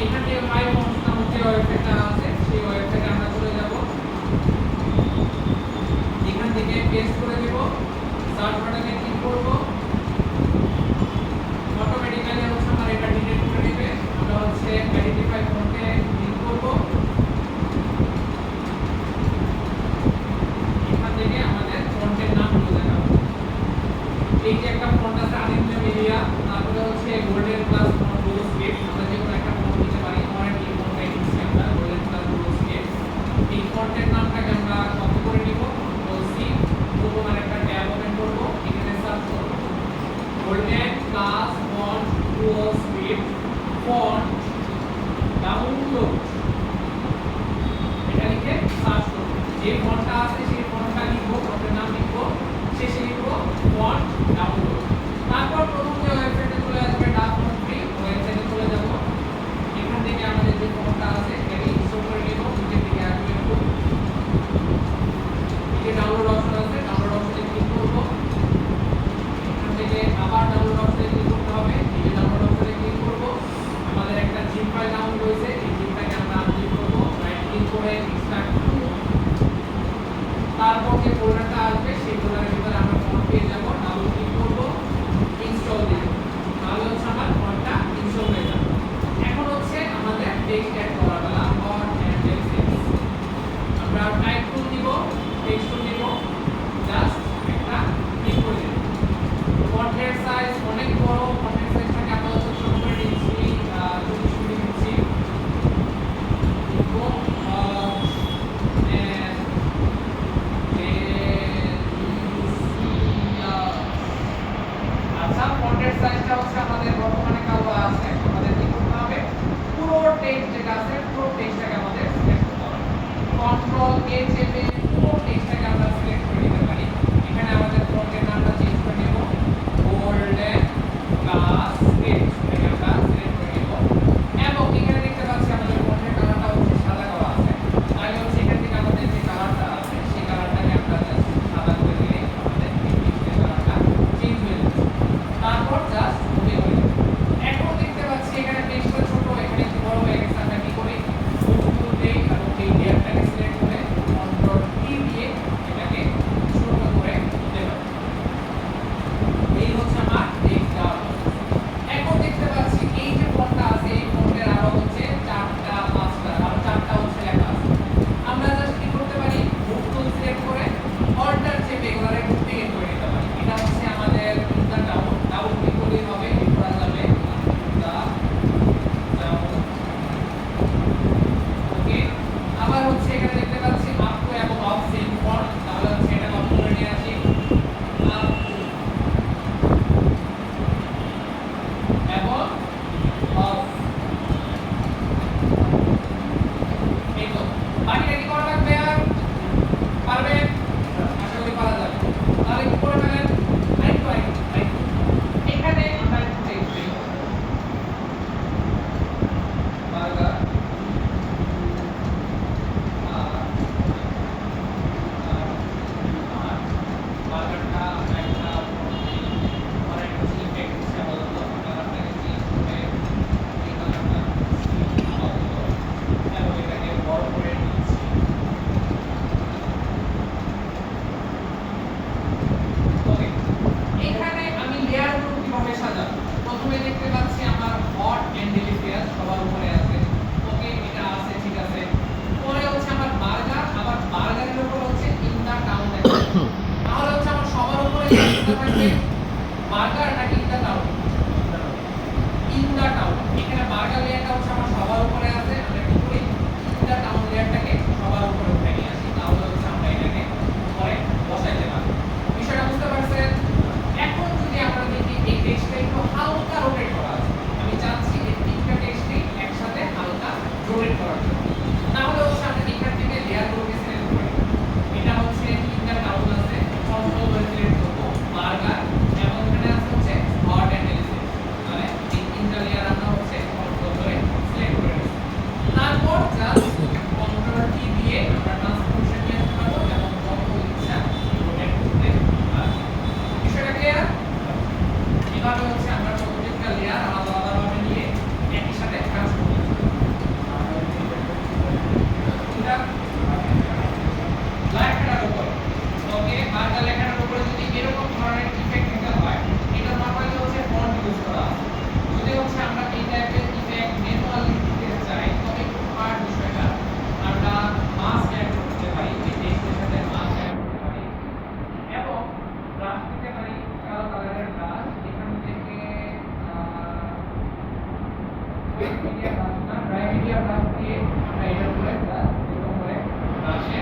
এখান থেকে মাই ফন্ট নামক যে ওয়েবসাইটটা আছে সেই ওয়েবসাইটে আমরা চলে যাব। এখান থেকে পেস্ট করে দেব, সার্চ বাটনে ক্লিক করব, অটোমেটিক্যালি হচ্ছে আমার এটা ডিলিট করে দিবে। আমরা হচ্ছে আইডেন্টিফাই ফন্টে ক্লিক করব, এখান থেকে আমাদের ফন্টের নামগুলো দেখাবো। এই যে একটা ফন্ট আছে আদিত্য মিডিয়া, তারপরে হচ্ছে golden plus font blue script, আমরা যে কোনো একটা ফন্ট নিতে পারি। আমার এই ফন্টটা নিচ্ছি আমরা গোল্ডেন প্লাস ব্লু স্ক্রিপ্ট। এই ফন্টের নামটাকে আমরা কপি করে নিব, কন্ট্রোল সি, নতুন আরেকটা ট্যাব ওপেন করব, এখানে সার্চ করব golden plus font blue script font download, এটা লিখে সার্চ করব। যে ফন্টটা আছে সেই ফন্টটা লিখব, ফন্টের নাম লিখব, শেষে লিখব ফন্ট ডাউনলোড। তারপর প্রথম যে ওয়েবসাইটে চলে আসবে ডাক ফন্ট ফ্রি, ওয়েবসাইটে চলে যাব। এখান থেকে আমাদের যে ফন্টটা আছে এটাকে ইনস্টল করে নিব, নিচের দিকে আসবে একটু, এই যে ডাউনলোড অপশন আছে, ডাউনলোড অপশনে ক্লিক করব। এখান থেকে আবার ডাউনলোড অপশনে ক্লিক করতে হবে, এই যে ডাউনলোড অপশনে ক্লিক করব। আমাদের একটা জিপ ফাইল ডাউনলোড হয়েছে, এই জিপটাকে আমরা আনজিপ করব, রাইট ক্লিক করে এক্সট্রাক্ট টু। তারপর যে ফোল্ডারটা আসবে সেই ফোল্ডারের ভিতরে আমরা ফন্ট পেয়ে যাব, ডাবল ক্লিক করব, ইনস্টল ওয়েট মিডিয়া ব্রাশ না ড্রাই মিডিয়া ব্রাশ দিয়ে আমরা এটার উপরে ব্রাশ এরকম করে ব্রাশে